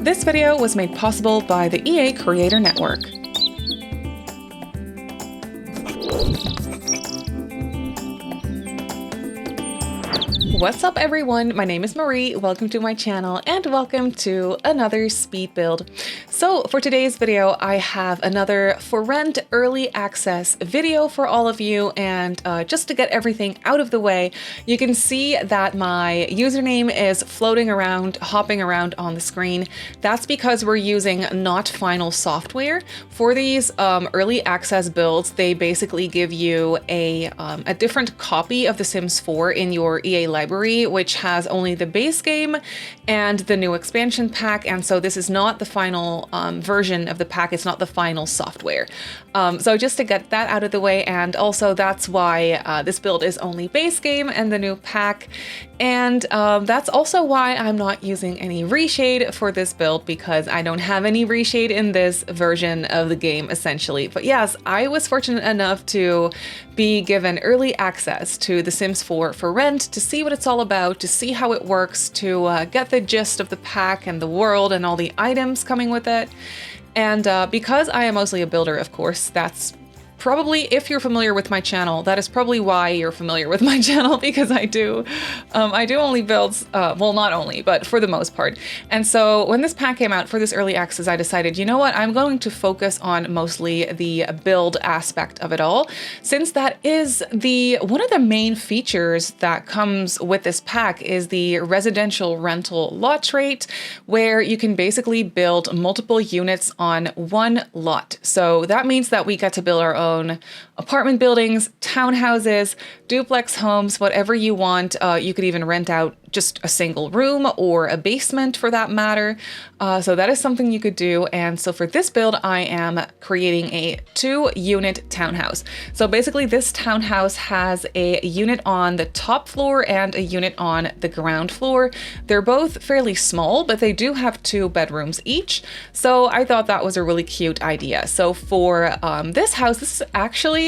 This video was made possible by the EA Creator Network. What's up everyone, my name is Marie, welcome to my channel and welcome to another speed build. So for today's video I have another for rent early access video for all of you, and just to get everything out of the way, you can see that my username is floating around, hopping around on the screen. That's because we're using not final software. For these early access builds, they basically give you a different copy of The Sims 4 in your EA library, which has only the base game and the new expansion pack, and so this is not the final version of the pack, it's not the final software. So just to get that out of the way, and also that's why this build is only base game and the new pack, and that's also why I'm not using any reshade for this build, because I don't have any reshade in this version of the game essentially. But yes, I was fortunate enough to be given early access to The Sims 4 for rent, to see what it's all about, to see how it works, to get the gist of the pack and the world and all the items coming with it. And because I am mostly a builder, of course, that's probably, if you're familiar with my channel, that is probably why you're familiar with my channel, because I do only builds, well, not only, but for the most part. And so when this pack came out for this early access, I decided, you know what, I'm going to focus on mostly the build aspect of it all, since that is one of the main features that comes with this pack is the residential rental lot trait, where you can basically build multiple units on one lot. So that means that we get to build our own apartment buildings, townhouses, duplex homes, whatever you want. You could even rent out just a single room or a basement for that matter. So that is something you could do. And so for this build, I am creating a 2-unit townhouse. So basically this townhouse has a unit on the top floor and a unit on the ground floor. They're both fairly small, but they do have 2 bedrooms each. So I thought that was a really cute idea. So for this house, this is actually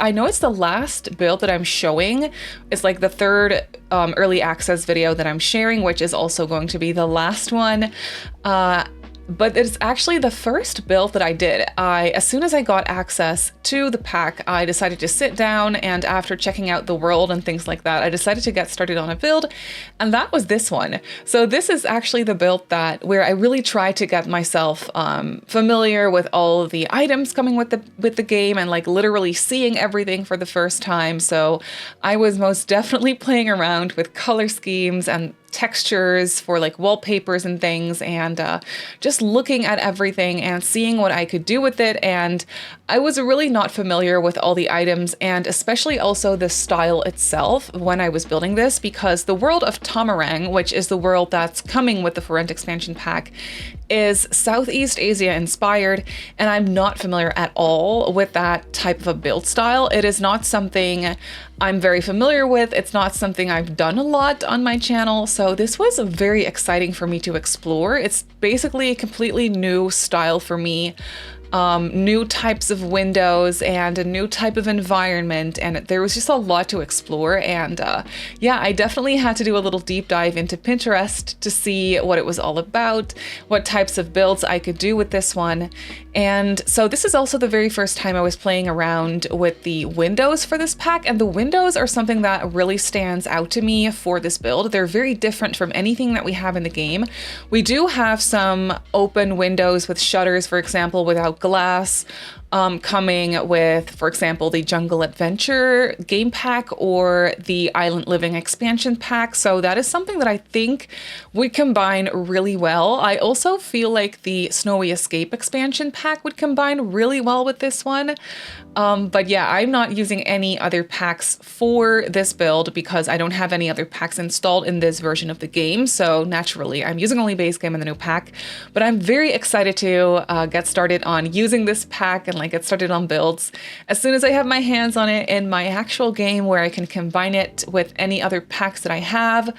I know it's the last build that I'm showing. It's like the 3rd early access video that I'm sharing, which is also going to be the last one. But it's actually the first build that I did. As soon as I got access to the pack, I decided to sit down, and after checking out the world and things like that, I decided to get started on a build, and that was this one. So this is actually the build where I really tried to get myself familiar with all of the items coming with the game, and like literally seeing everything for the first time. So I was most definitely playing around with color schemes and textures for like wallpapers and things, and just looking at everything and seeing what I could do with it. And I was really not familiar with all the items, and especially also the style itself when I was building this, because the world of Townhouse, which is the world that's coming with the For Rent expansion pack, is Southeast Asia inspired, and I'm not familiar at all with that type of a build style. It is not something I'm very familiar with. It's not something I've done a lot on my channel, so this was very exciting for me to explore. It's basically a completely new style for me. New types of windows and a new type of environment, and there was just a lot to explore. And yeah, I definitely had to do a little deep dive into Pinterest to see what it was all about, what types of builds I could do with this one. And so this is also the very first time I was playing around with the windows for this pack, and the windows are something that really stands out to me for this build. They're very different from anything that we have in the game. We do have some open windows with shutters, for example, without glass, coming with, for example, the Jungle Adventure game pack or the Island Living expansion pack. So that is something that I think would combine really well. I also feel like the Snowy Escape expansion pack would combine really well with this one. But yeah, I'm not using any other packs for this build because I don't have any other packs installed in this version of the game. So naturally, I'm using only base game and the new pack. But I'm very excited to get started on using this pack and like get started on builds as soon as I have my hands on it in my actual game, where I can combine it with any other packs that I have.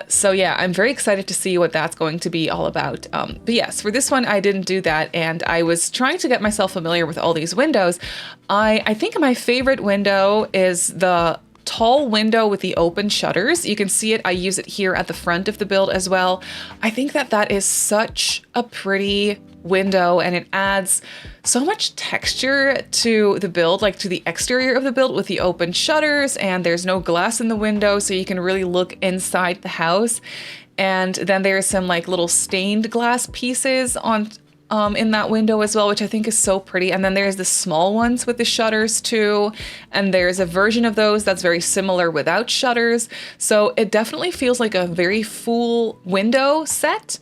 So yeah, I'm very excited to see what that's going to be all about. But yes, for this one, I didn't do that, and I was trying to get myself familiar with all these windows. I think my favorite window is the tall window with the open shutters. You can see it. I use it here at the front of the build as well. I think that that is such a pretty window, and it adds so much texture to the build, like to the exterior of the build with the open shutters, and there's no glass in the window, so you can really look inside the house. And then there's some like little stained glass pieces on in that window as well, which I think is so pretty. And then there's the small ones with the shutters too. And there's a version of those that's very similar without shutters. So it definitely feels like a very full window set.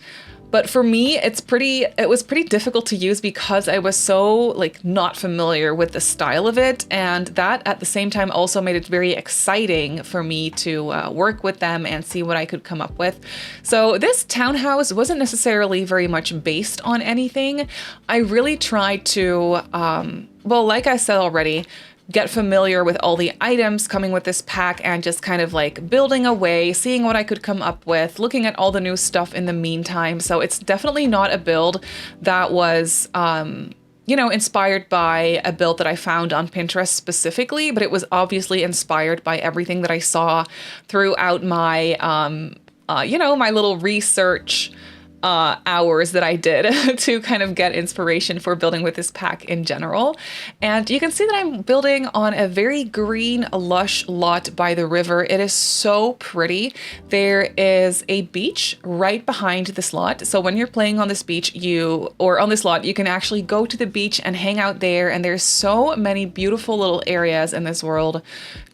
But for me, it was pretty difficult to use because I was so like not familiar with the style of it. And that at the same time also made it very exciting for me to work with them and see what I could come up with. So this townhouse wasn't necessarily very much based on anything. I really tried to, well, like I said already, get familiar with all the items coming with this pack and just kind of like building away, seeing what I could come up with, looking at all the new stuff in the meantime. So it's definitely not a build that was, you know, inspired by a build that I found on Pinterest specifically, but it was obviously inspired by everything that I saw throughout my, you know, my little research hours that I did to kind of get inspiration for building with this pack in general. And you can see that I'm building on a very green, lush lot by the river. It is so pretty. There is a beach right behind this lot. So when you're playing on this beach, or on this lot, you can actually go to the beach and hang out there. And there's so many beautiful little areas in this world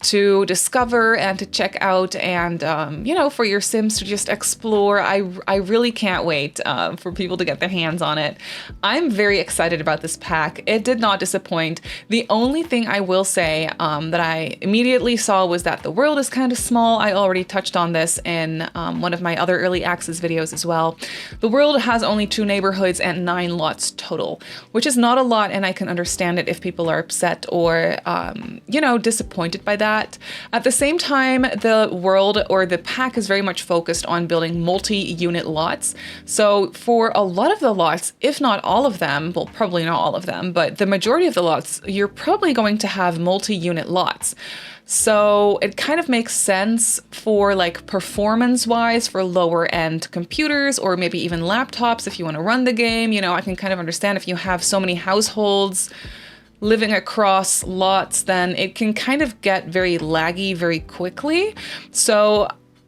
to discover and to check out, and you know, for your Sims to just explore. I really can't wait for people to get their hands on it. I'm very excited about this pack. It did not disappoint. The only thing I will say that I immediately saw was that the world is kind of small. I already touched on this in one of my other early access videos as well. The world has only 2 neighborhoods and 9 lots total, which is not a lot, and I can understand it if people are upset or you know, disappointed by that. At the same time, the world or the pack is very much focused on building multi-unit lots. So for a lot of the lots, if not all of them, well, probably not all of them, but the majority of the lots, you're probably going to have multi-unit lots. So it kind of makes sense for like performance-wise for lower end computers or maybe even laptops if you want to run the game. You know, I can kind of understand if you have so many households living across lots, then it can kind of get very laggy very quickly. So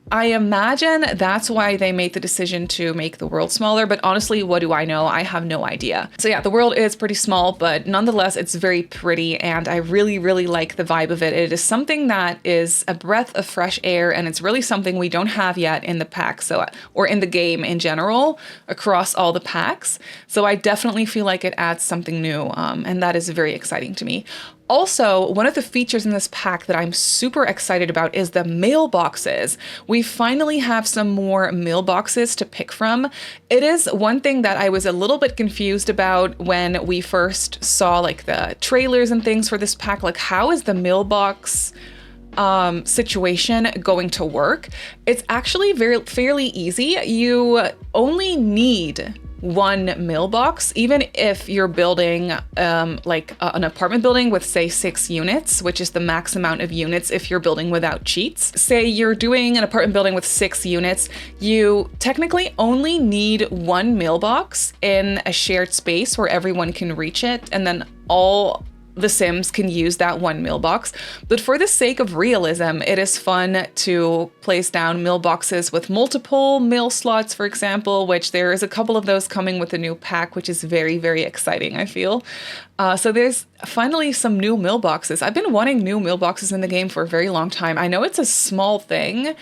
I imagine that's why they made the decision to make the world smaller, but honestly, what do I know? I have no idea. So yeah, the world is pretty small, but nonetheless, it's very pretty, and I really, really like the vibe of it. It is something that is a breath of fresh air, and it's really something we don't have yet in the pack, or in the game in general, across all the packs. So I definitely feel like it adds something new, and that is very exciting to me. Also, one of the features in this pack that I'm super excited about is the mailboxes. We finally have some more mailboxes to pick from. It is one thing that I was a little bit confused about when we first saw like the trailers and things for this pack. Like, how is the mailbox situation going to work? It's actually fairly easy. You only need 1 mailbox, even if you're building like an apartment building with say 6 units, which is the max amount of units if you're building without cheats. Say you're doing an apartment building with 6 units, you technically only need 1 mailbox in a shared space where everyone can reach it, and then all the Sims can use that 1 mailbox. But for the sake of realism, it is fun to place down mailboxes with multiple mail slots, for example, which there is a couple of those coming with the new pack, which is very, very exciting, I feel. So there's finally some new mailboxes. I've been wanting new mailboxes in the game for a very long time. I know it's a small thing,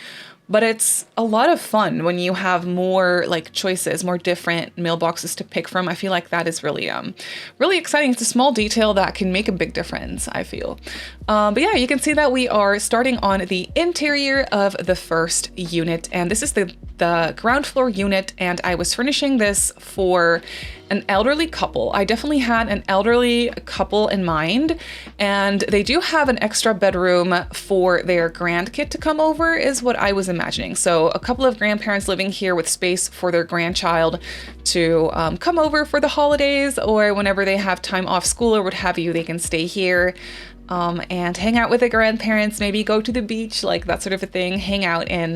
but it's a lot of fun when you have more like choices, more different mailboxes to pick from. I feel like that is really, really exciting. It's a small detail that can make a big difference, I feel. But yeah, you can see that we are starting on the interior of the first unit, and this is the ground floor unit, and I was furnishing this for an elderly couple. I definitely had an elderly couple in mind, and they do have an extra bedroom for their grandkid to come over, is what I was imagining. So a couple of grandparents living here with space for their grandchild to come over for the holidays, or whenever they have time off school or what have you, they can stay here. and hang out with the grandparents, maybe go to the beach, like that sort of a thing, hang out in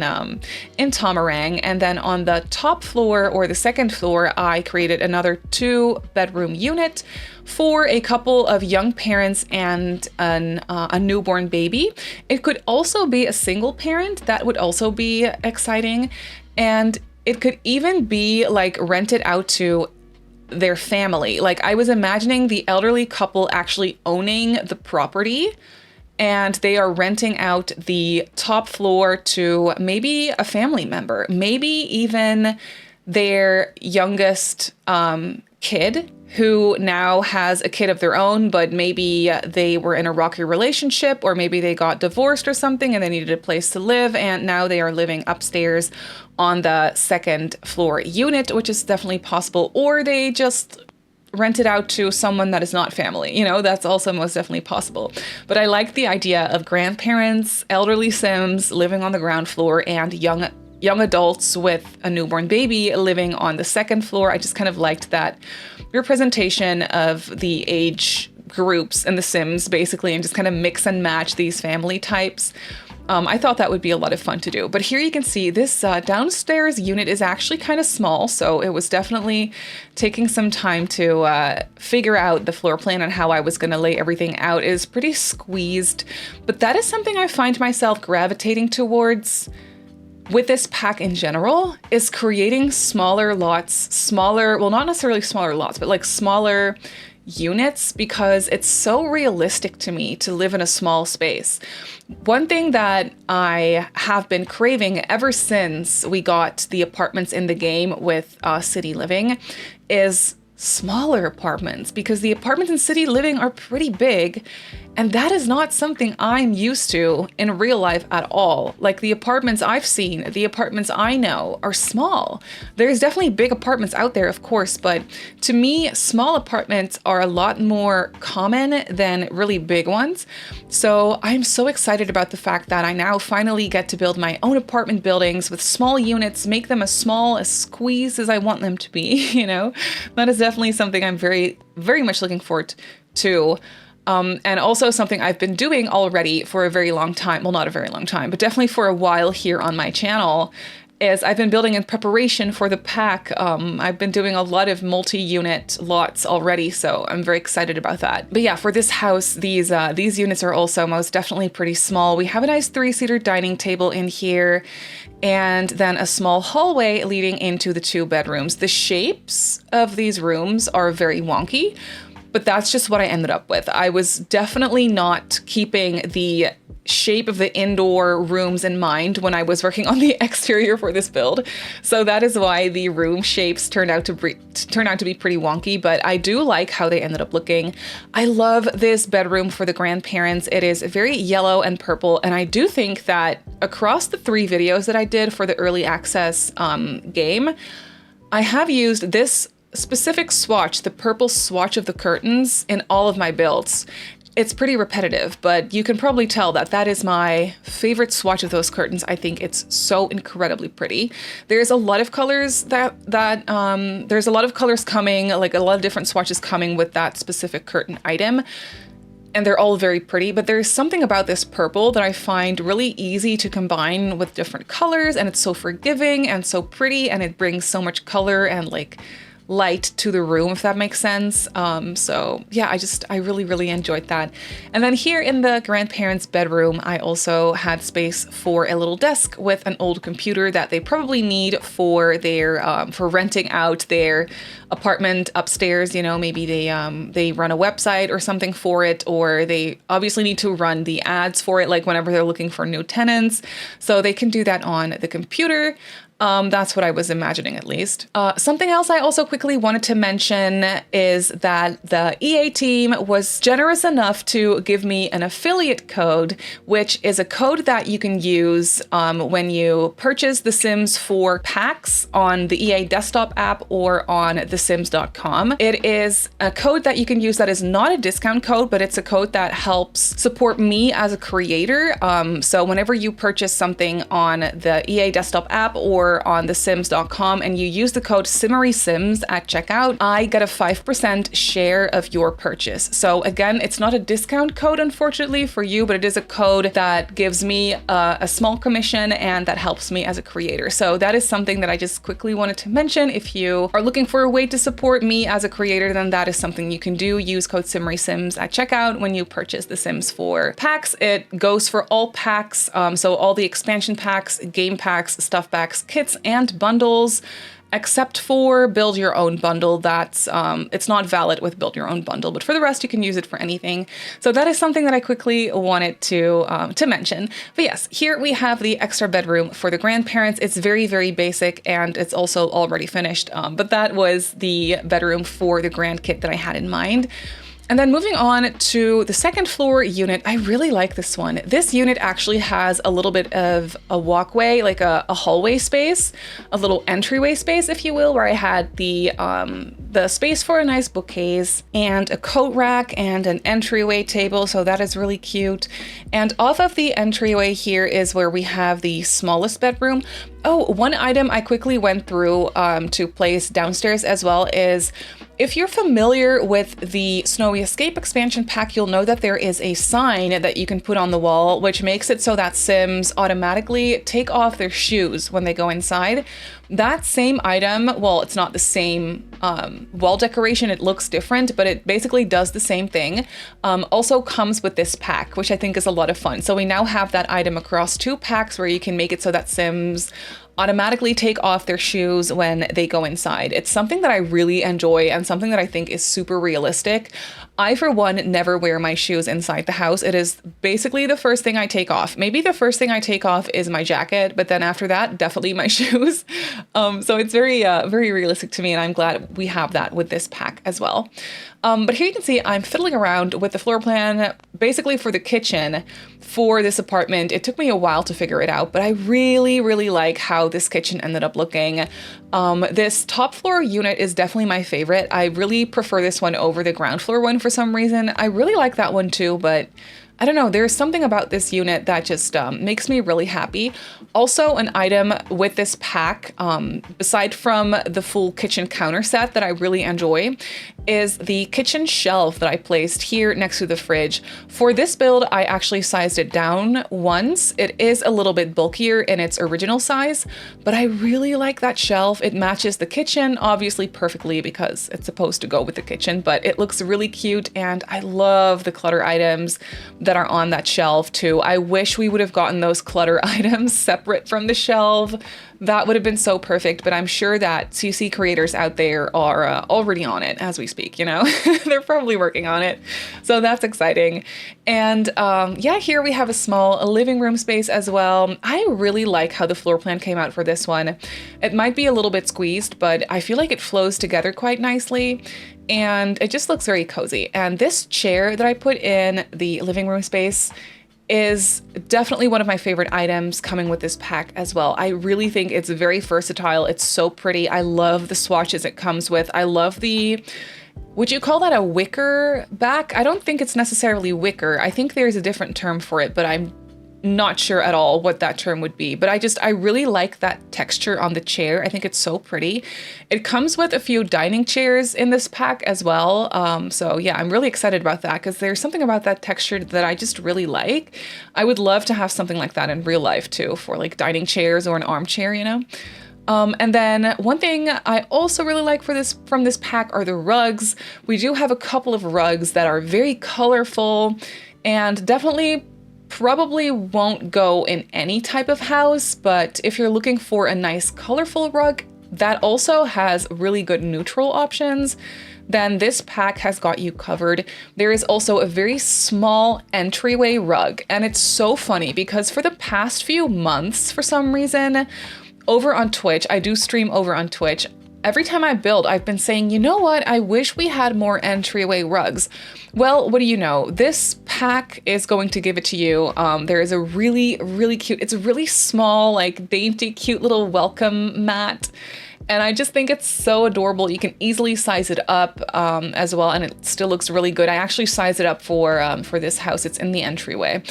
Tomarang. And then on the top floor or the second floor, I created another 2-bedroom unit for a couple of young parents and a newborn baby. It could also be a single parent. That would also be exciting. And it could even be like rented out to their family. Like I was imagining the elderly couple actually owning the property, and they are renting out the top floor to maybe a family member, maybe even their youngest kid, who now has a kid of their own, but maybe they were in a rocky relationship, or maybe they got divorced or something and they needed a place to live, and now they are living upstairs on the second floor unit, which is definitely possible. Or they just rent it out to someone that is not family. You know, that's also most definitely possible. But I like the idea of grandparents, elderly Sims living on the ground floor, and young adults with a newborn baby living on the second floor. I just kind of liked that representation of the age groups in The Sims, basically, and just kind of mix and match these family types. I thought that would be a lot of fun to do. But here you can see this downstairs unit is actually kind of small, so it was definitely taking some time to figure out the floor plan and how I was going to lay everything out. It is pretty squeezed, but that is something I find myself gravitating towards with this pack in general, is creating smaller lots, well, not necessarily smaller lots, but like smaller units, because it's so realistic to me to live in a small space. One thing that I have been craving ever since we got the apartments in the game with City Living is smaller apartments, because the apartments in City Living are pretty big, and that is not something I'm used to in real life at all. Like the apartments I've seen, the apartments I know are small. There's definitely big apartments out there, of course, but to me, small apartments are a lot more common than really big ones. So I'm so excited about the fact that I now finally get to build my own apartment buildings with small units, make them as small, as squeezed as I want them to be, you know? That is definitely something I'm very, very much looking forward to. And also something I've been doing already for a very long time. Well, not a very long time, but definitely for a while here on my channel, is I've been building in preparation for the pack. I've been doing a lot of multi-unit lots already, so I'm very excited about that. But yeah, for this house, these units are also most definitely pretty small. We have a nice 3-seater dining table in here, and then a small hallway leading into the 2 bedrooms. The shapes of these rooms are very wonky, but that's just what I ended up with. I was definitely not keeping the shape of the indoor rooms in mind when I was working on the exterior for this build. So that is why the room shapes turned out to be pretty wonky, but I do like how they ended up looking. I love this bedroom for the grandparents. It is very yellow and purple, and I do think that across the 3 videos that I did for the early access game, I have used this specific swatch, the purple swatch of the curtains, in all of my builds. It's pretty repetitive, but you can probably tell that that is my favorite swatch of those curtains. I think it's so incredibly pretty. There's a lot of colors there's a lot of colors coming, like a lot of different swatches coming with that specific curtain item, and they're all very pretty, but there's something about this purple that I find really easy to combine with different colors, and it's so forgiving and so pretty, and it brings so much color and like light to the room, if that makes sense. So yeah, I really, really enjoyed that. And then here in the grandparents' bedroom, I also had space for a little desk with an old computer that they probably need for their, for renting out their apartment upstairs. You know, maybe they run a website or something for it, or they obviously need to run the ads for it, like whenever they're looking for new tenants. So they can do that on the computer. That's what I was imagining, at least. Something else I also quickly wanted to mention is that the EA team was generous enough to give me an affiliate code, which is a code that you can use when you purchase The Sims 4 packs on the EA desktop app or on thesims.com. It is a code that you can use that is not a discount code, but it's a code that helps support me as a creator. So whenever you purchase something on the EA desktop app or store on thesims.com and you use the code SimmarySims at checkout, I get a 5% share of your purchase. So again, it's not a discount code, unfortunately, for you, but it is a code that gives me a small commission and that helps me as a creator. So that is something that I just quickly wanted to mention. If you are looking for a way to support me as a creator, then that is something you can do. Use code SimmarySims at checkout when you purchase The Sims 4 packs. It goes for all packs, so all the expansion packs, game packs, stuff packs, kits, and bundles, except for Build Your Own Bundle. That's it's not valid with Build Your Own Bundle, but for the rest, you can use it for anything. So that is something that I quickly wanted to mention. But yes, here we have the extra bedroom for the grandparents. It's very, very basic, and it's also already finished. But that was the bedroom for the grand kit that I had in mind. And then moving on to the second floor unit, I really like this one. This unit actually has a little bit of a walkway, like a hallway space, a little entryway space, if you will, where I had the space for a nice bookcase and a coat rack and an entryway table. So that is really cute. And off of the entryway here is where we have the smallest bedroom. Oh, one item I quickly went through to place downstairs as well is, if you're familiar with the Snowy Escape expansion pack, you'll know that there is a sign that you can put on the wall, which makes it so that Sims automatically take off their shoes when they go inside. That same item, well, it's not the same wall decoration, it looks different, but it basically does the same thing. Also comes with this pack, which I think is a lot of fun. So we now have that item across 2 packs where you can make it so that Sims automatically take off their shoes when they go inside. It's something that I really enjoy and something that I think is super realistic. I, for one, never wear my shoes inside the house. It is basically the first thing I take off. Maybe the first thing I take off is my jacket, but then after that, definitely my shoes. So it's very, very realistic to me, and I'm glad we have that with this pack as well. But here you can see I'm fiddling around with the floor plan, basically for the kitchen for this apartment. It took me a while to figure it out, but I really, really like how this kitchen ended up looking. This top floor unit is definitely my favorite. I really prefer this one over the ground floor one for some reason. I really like that one too, but I don't know, there's something about this unit that just makes me really happy. Also, an item with this pack, aside from the full kitchen counter set that I really enjoy, is the kitchen shelf that I placed here next to the fridge. For this build, I actually sized it down once. It is a little bit bulkier in its original size, but I really like that shelf. It matches the kitchen, obviously perfectly because it's supposed to go with the kitchen, but it looks really cute, and I love the clutter items that are on that shelf too. I wish we would have gotten those clutter items separate from the shelf. That would have been so perfect, but I'm sure that CC creators out there are already on it as we speak, you know? They're probably working on it. So that's exciting. And yeah, here we have a small living room space as well. I really like how the floor plan came out for this one. It might be a little bit squeezed, but I feel like it flows together quite nicely. And it just looks very cozy. And this chair that I put in the living room space is definitely one of my favorite items coming with this pack as well. I really think it's very versatile. It's so pretty. I love the swatches it comes with. I love the, would you call that a wicker back? I don't think it's necessarily wicker. I think there's a different term for it, but I'm not sure at all what that term would be, but I really like that texture on the chair. I think it's so pretty. It comes with a few dining chairs in this pack as well. So yeah, I'm really excited about that because there's something about that texture that I just really like. I would love to have something like that in real life too, for like dining chairs or an armchair, you know? And then one thing I also really like from this pack are the rugs. We do have a couple of rugs that are very colorful and definitely probably won't go in any type of house, but if you're looking for a nice colorful rug that also has really good neutral options, then this pack has got you covered. There is also a very small entryway rug, and it's so funny because for the past few months, for some reason, over on Twitch, I do stream over on Twitch, every time I build, I've been saying, you know what, I wish we had more entryway rugs. Well, what do you know? This pack is going to give it to you. There is a really, really cute, it's a really small, like dainty, cute little welcome mat. And I just think it's so adorable. You can easily size it up as well, and it still looks really good. I actually sized it up for this house. It's in the entryway.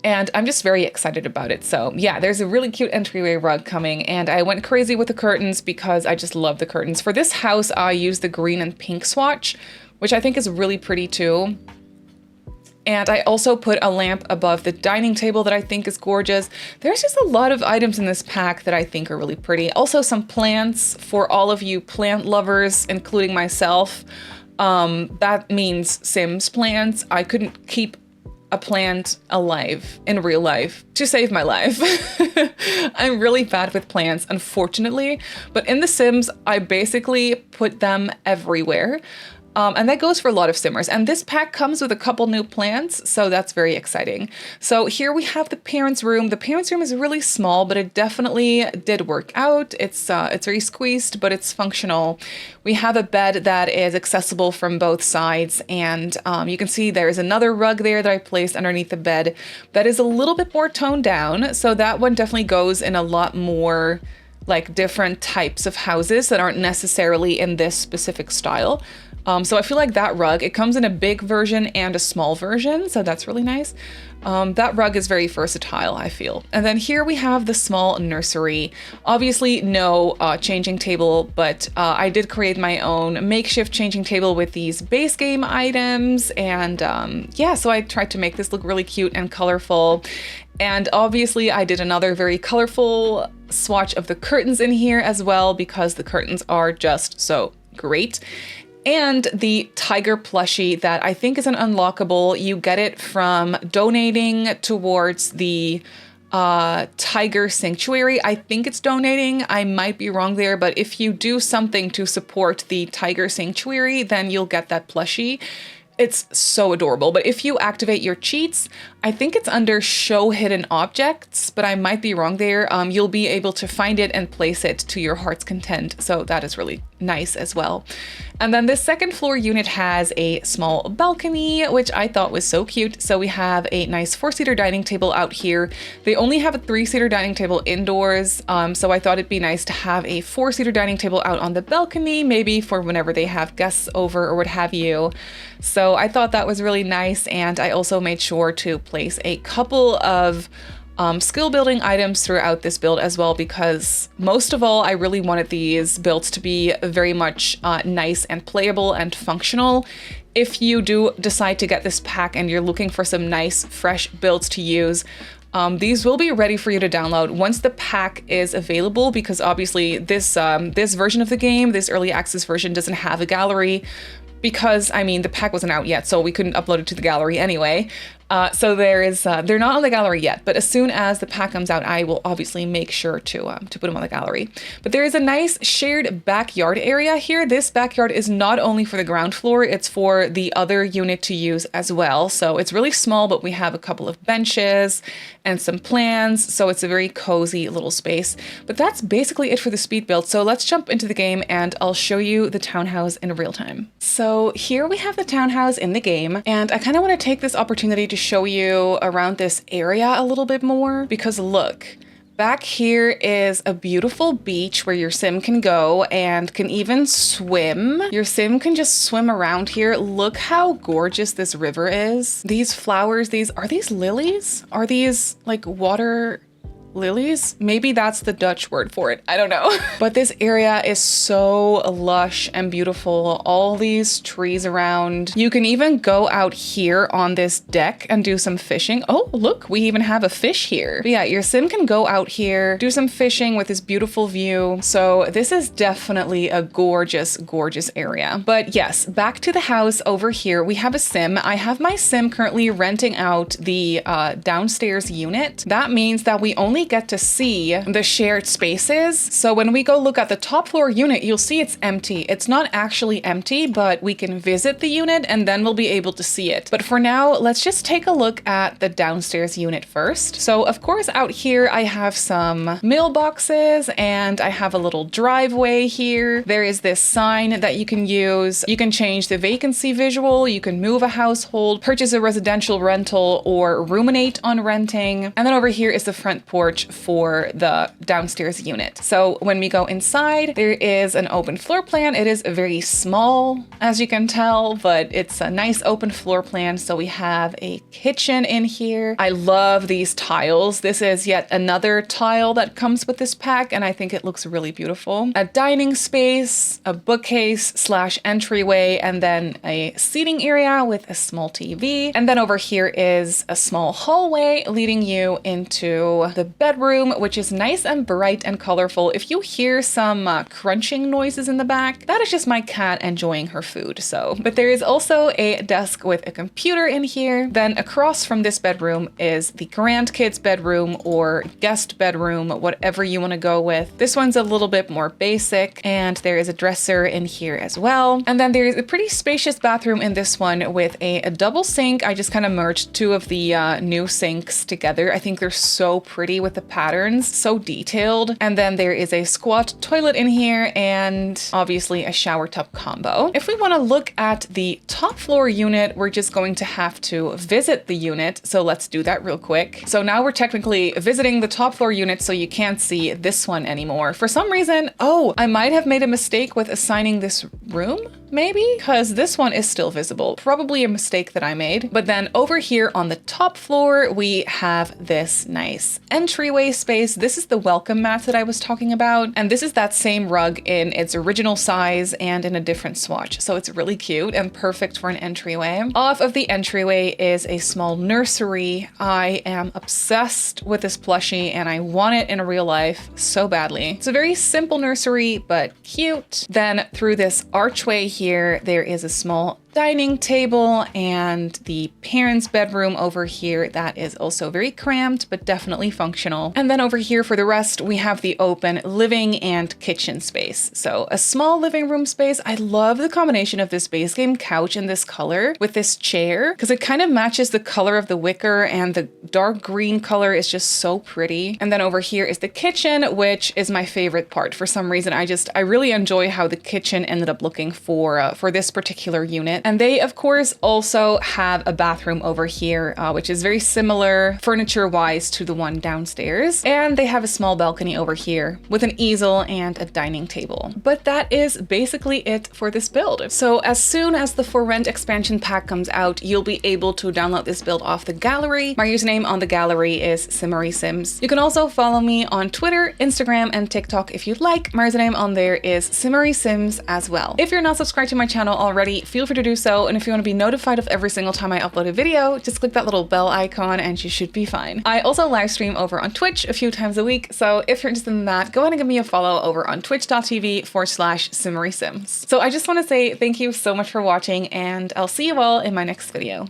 and I'm just very excited about it. So yeah, there's a really cute entryway rug coming, and I went crazy with the curtains because I just love the curtains. For this house, I used the green and pink swatch, which I think is really pretty too. And I also put a lamp above the dining table that I think is gorgeous. There's just a lot of items in this pack that I think are really pretty. Also some plants for all of you plant lovers, including myself. That means Sims plants. I couldn't keep a plant alive in real life to save my life. I'm really bad with plants, unfortunately, but in The Sims, I basically put them everywhere. And that goes for a lot of Simmers. And this pack comes with a couple new plants, so that's very exciting. So here we have the parents' room. The parents' room is really small, but it definitely did work out. It's very squeezed, but it's functional. We have a bed that is accessible from both sides, and you can see there's another rug there that I placed underneath the bed that is a little bit more toned down. So that one definitely goes in a lot more like different types of houses that aren't necessarily in this specific style. So I feel like that rug, it comes in a big version and a small version, so that's really nice. That rug is very versatile, I feel. And then here we have the small nursery. Obviously no changing table, but I did create my own makeshift changing table with these base game items. And yeah, so I tried to make this look really cute and colorful. And obviously I did another very colorful swatch of the curtains in here as well, because the curtains are just so great. And the tiger plushie that I think is an unlockable. You get it from donating towards the tiger sanctuary. I think it's donating. I might be wrong there, but if you do something to support the tiger sanctuary, then you'll get that plushie. It's so adorable. But if you activate your cheats, I think it's under show hidden objects, but I might be wrong there. You'll be able to find it and place it to your heart's content. So that is really nice as well. And then this second floor unit has a small balcony, which I thought was so cute. So we have a nice 4-seater dining table out here. They only have a 3-seater dining table indoors. So I thought it'd be nice to have a 4-seater dining table out on the balcony, maybe for whenever they have guests over or what have you. So I thought that was really nice. And I also made sure to place a couple of skill building items throughout this build as well, because most of all, I really wanted these builds to be very much nice and playable and functional. If you do decide to get this pack and you're looking for some nice, fresh builds to use, these will be ready for you to download once the pack is available, because obviously this version of the game, this early access version, doesn't have a gallery. Because, I mean, the pack wasn't out yet, so we couldn't upload it to the gallery anyway. So they're not on the gallery yet, but as soon as the pack comes out, I will obviously make sure to put them on the gallery. But there is a nice shared backyard area here. This backyard is not only for the ground floor, it's for the other unit to use as well. So it's really small, but we have a couple of benches and some plants. So it's a very cozy little space. But that's basically it for the speed build. So let's jump into the game and I'll show you the townhouse in real time. So here we have the townhouse in the game, and I kind of want to take this opportunity to show you around this area a little bit more, because look, back here is a beautiful beach where your sim can go and can even swim. Your sim can just swim around here. Look how gorgeous this river is. These flowers, are these lilies? Are these like water lilies? Maybe that's the Dutch word for it. I don't know. But this area is so lush and beautiful. All these trees around. You can even go out here on this deck and do some fishing. Oh, look, we even have a fish here. But yeah, your sim can go out here, do some fishing with this beautiful view. So this is definitely a gorgeous, gorgeous area. But yes, back to the house over here. We have a sim. I have my sim currently renting out the downstairs unit. That means that we only get to see the shared spaces. So when we go look at the top floor unit, you'll see it's empty. It's not actually empty, but we can visit the unit and then we'll be able to see it. But for now, let's just take a look at the downstairs unit first. So of course, out here, I have some mailboxes and I have a little driveway here. There is this sign that you can use. You can change the vacancy visual. You can move a household, purchase a residential rental, or ruminate on renting. And then over here is the front porch. porch for the downstairs unit. So when we go inside, there is an open floor plan. It is very small, as you can tell, but it's a nice open floor plan. So we have a kitchen in here. I love these tiles. This is yet another tile that comes with this pack, and I think it looks really beautiful. A dining space, a bookcase / entryway, and then a seating area with a small TV. And then over here is a small hallway leading you into the bedroom, which is nice and bright and colorful. If you hear some crunching noises in the back, that is just my cat enjoying her food. But there is also a desk with a computer in here. Then across from this bedroom is the grandkids bedroom or guest bedroom, whatever you want to go with. This one's a little bit more basic, and there is a dresser in here as well. And then there is a pretty spacious bathroom in this one with a double sink. I just kind of merged two of the new sinks together. I think they're so pretty with the patterns, so detailed. And then there is a squat toilet in here and obviously a shower tub combo. If we want to look at the top floor unit, we're just going to have to visit the unit. So let's do that real quick. So now we're technically visiting the top floor unit, so you can't see this one anymore. For some reason, oh, I might have made a mistake with assigning this room, maybe? Because this one is still visible. Probably a mistake that I made. But then over here on the top floor, we have this nice entryway space. This is the welcome mat that I was talking about. And this is that same rug in its original size and in a different swatch. So it's really cute and perfect for an entryway. Off of the entryway is a small nursery. I am obsessed with this plushie and I want it in real life so badly. It's a very simple nursery, but cute. Then through this archway here, there is a small dining table and the parents' bedroom over here that is also very cramped, but definitely functional. And then over here for the rest, we have the open living and kitchen space. So a small living room space. I love the combination of this base game couch in this color with this chair because it kind of matches the color of the wicker, and the dark green color is just so pretty. And then over here is the kitchen, which is my favorite part. For some reason, I really enjoy how the kitchen ended up looking for this particular unit. And they, of course, also have a bathroom over here, which is very similar furniture-wise to the one downstairs. And they have a small balcony over here with an easel and a dining table. But that is basically it for this build. So as soon as the For Rent expansion pack comes out, you'll be able to download this build off the gallery. My username on the gallery is Simmary Sims. You can also follow me on Twitter, Instagram, and TikTok if you'd like. My username on there is Simmary Sims as well. If you're not subscribed to my channel already, feel free to do so. And if you want to be notified of every single time I upload a video, just click that little bell icon and you should be fine. I also live stream over on Twitch a few times a week. So if you're interested in that, go ahead and give me a follow over on twitch.tv/SimmarySims. So I just want to say thank you so much for watching, and I'll see you all in my next video.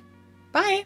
Bye.